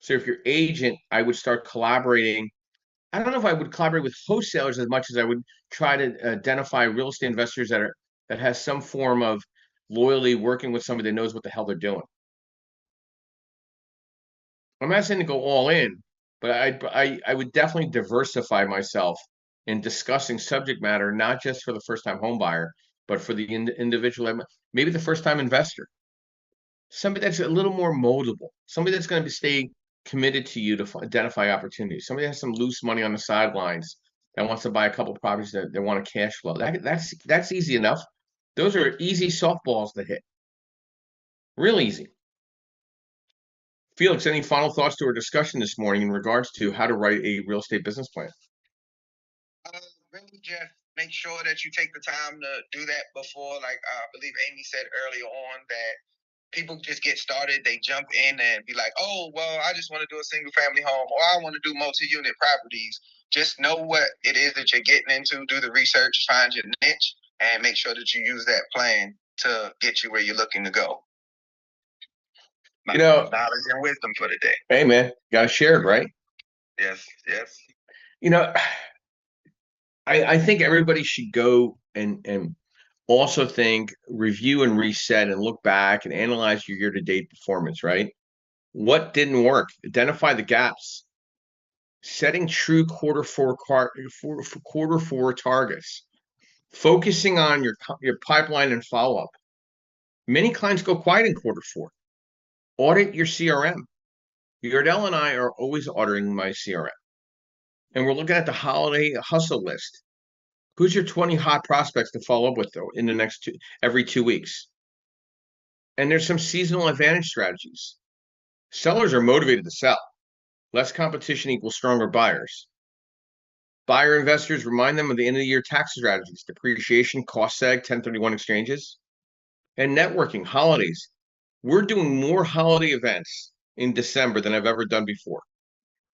So if you're agent, I would start collaborating. I don't know if I would collaborate with wholesalers as much as I would try to identify real estate investors that has some form of loyalty, working with somebody that knows what the hell they're doing. I'm not saying to go all in, but I would definitely diversify myself in discussing subject matter, not just for the first-time home buyer, but for the individual, maybe the first-time investor. Somebody that's a little more moldable, somebody that's going to stay committed to you to identify opportunities. Somebody that has some loose money on the sidelines that wants to buy a couple of properties that they want a cash flow. That's easy enough. Those are easy softballs to hit. Real easy. Felix, any final thoughts to our discussion this morning in regards to how to write a real estate business plan? Really just make sure that you take the time to do that before, like I believe Amy said earlier on, that people just get started. They jump in and be like, oh, well, I just want to do a single family home, or I want to do multi-unit properties. Just know what it is that you're getting into, do the research, find your niche, and make sure that you use that plan to get you where you're looking to go. Knowledge and wisdom for the day. Hey, man, got to share it, right? Yes. I think everybody should go and also review and reset and look back and analyze your year-to-date performance, right? What didn't work? Identify the gaps. Setting true quarter four targets. Focusing on your pipeline and follow-up. Many clients go quiet in quarter four. Audit your CRM. Yardell and I are always auditing my CRM. And we're looking at the holiday hustle list. Who's your 20 hot prospects to follow up with though in the next every 2 weeks? And there's some seasonal advantage strategies. Sellers are motivated to sell. Less competition equals stronger buyers. Buyer investors, remind them of the end of the year tax strategies, depreciation, cost seg, 1031 exchanges, and networking, holidays. We're doing more holiday events in December than I've ever done before.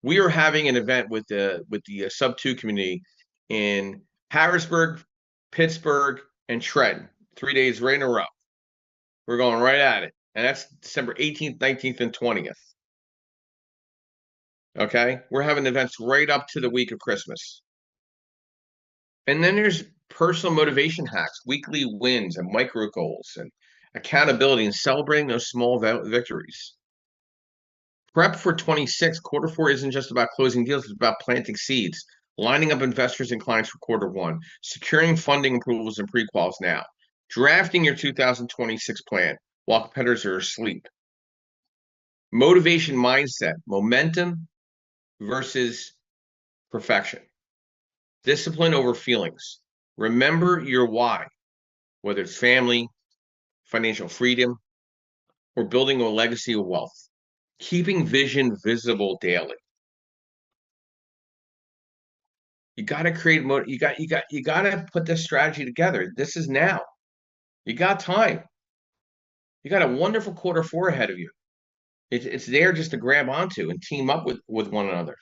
We are having an event with the sub 2 community in Harrisburg, Pittsburgh, and Trenton, 3 days right in a row. We're going right at it. And that's December 18th, 19th, and 20th. Okay? We're having events right up to the week of Christmas. And then there's personal motivation hacks, weekly wins and micro goals and accountability and celebrating those small victories. Prep for 26. Quarter four isn't just about closing deals. It's about planting seeds, lining up investors and clients for quarter one, securing funding approvals and pre-quals now, drafting your 2026 plan while competitors are asleep. Motivation mindset, momentum versus perfection. Discipline over feelings. Remember your why, whether it's family, financial freedom, or building a legacy of wealth. Keeping vision visible daily. You got to create you got to put this strategy together. This is now. You got time. You got a wonderful quarter four ahead of you. It's there just to grab onto and team up with one another.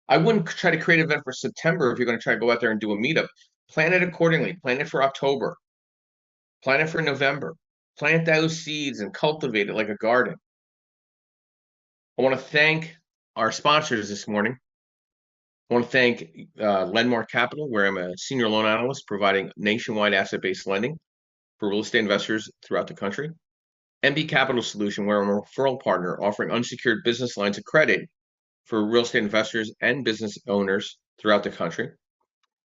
I wouldn't try to create an event for September if you're going to try to go out there and do a meetup. Plan it accordingly. Plan it for October. Plan it for November. Plant those seeds and cultivate it like a garden. I want to thank our sponsors this morning. I want to thank Lendmark Capital, where I'm a senior loan analyst providing nationwide asset-based lending for real estate investors throughout the country. MB Capital Solution, where I'm a referral partner offering unsecured business lines of credit for real estate investors and business owners throughout the country.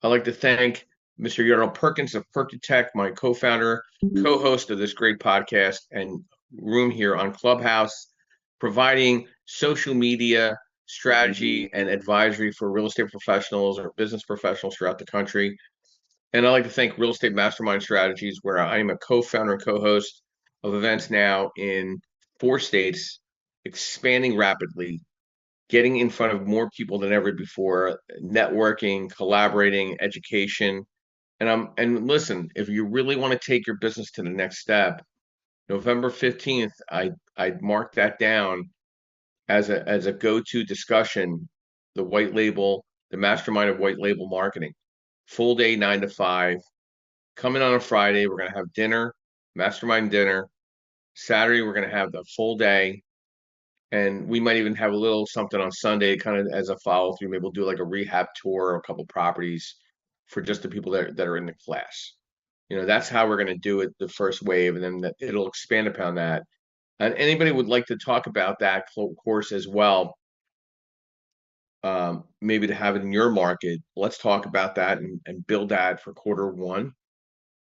I'd like to thank Mr. Yardell Perkins of Perkutech, my co-founder, co-host of this great podcast and room here on Clubhouse, providing social media strategy and advisory for real estate professionals or business professionals throughout the country. And I'd like to thank Real Estate Mastermind Strategies, where I am a co-founder and co-host of events now in 4 states, expanding rapidly, getting in front of more people than ever before, networking, collaborating, education. And listen, if you really want to take your business to the next step, November 15th, I'd mark that down. as a go-to discussion, the mastermind of white label marketing, full day 9 to 5. Come in on a Friday. We're going to have dinner, mastermind dinner. Saturday, we're going to have the full day. And we might even have a little something on Sunday, kind of as a follow through. Maybe we'll do like a rehab tour or a couple properties for just the people that are in the class. That's how we're going to do it the first wave, and then it'll expand upon that. And anybody would like to talk about that course as well, maybe to have it in your market, let's talk about that and build that for quarter 1.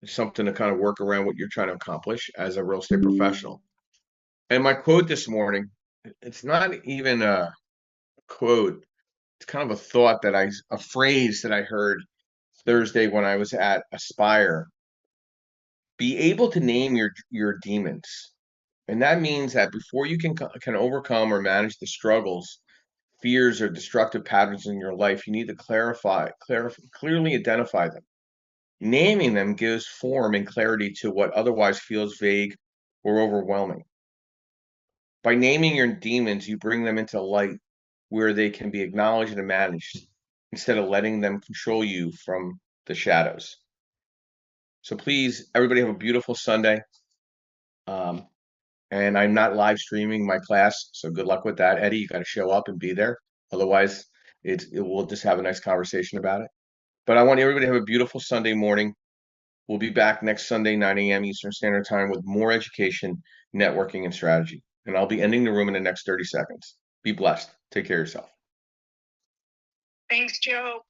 It's something to kind of work around what you're trying to accomplish as a real estate professional. And my quote this morning, it's not even a quote. It's kind of a thought a phrase that I heard Thursday when I was at Aspire. Be able to name your demons. And that means that before you can overcome or manage the struggles, fears, or destructive patterns in your life, you need to clearly identify them. Naming them gives form and clarity to what otherwise feels vague or overwhelming. By naming your demons, you bring them into light where they can be acknowledged and managed instead of letting them control you from the shadows. So please, everybody have a beautiful Sunday. And I'm not live streaming my class, so good luck with that. Eddie, you got to show up and be there. Otherwise, we'll just have a nice conversation about it. But I want everybody to have a beautiful Sunday morning. We'll be back next Sunday, 9 a.m. Eastern Standard Time with more education, networking, and strategy. And I'll be ending the room in the next 30 seconds. Be blessed. Take care of yourself. Thanks, Joe.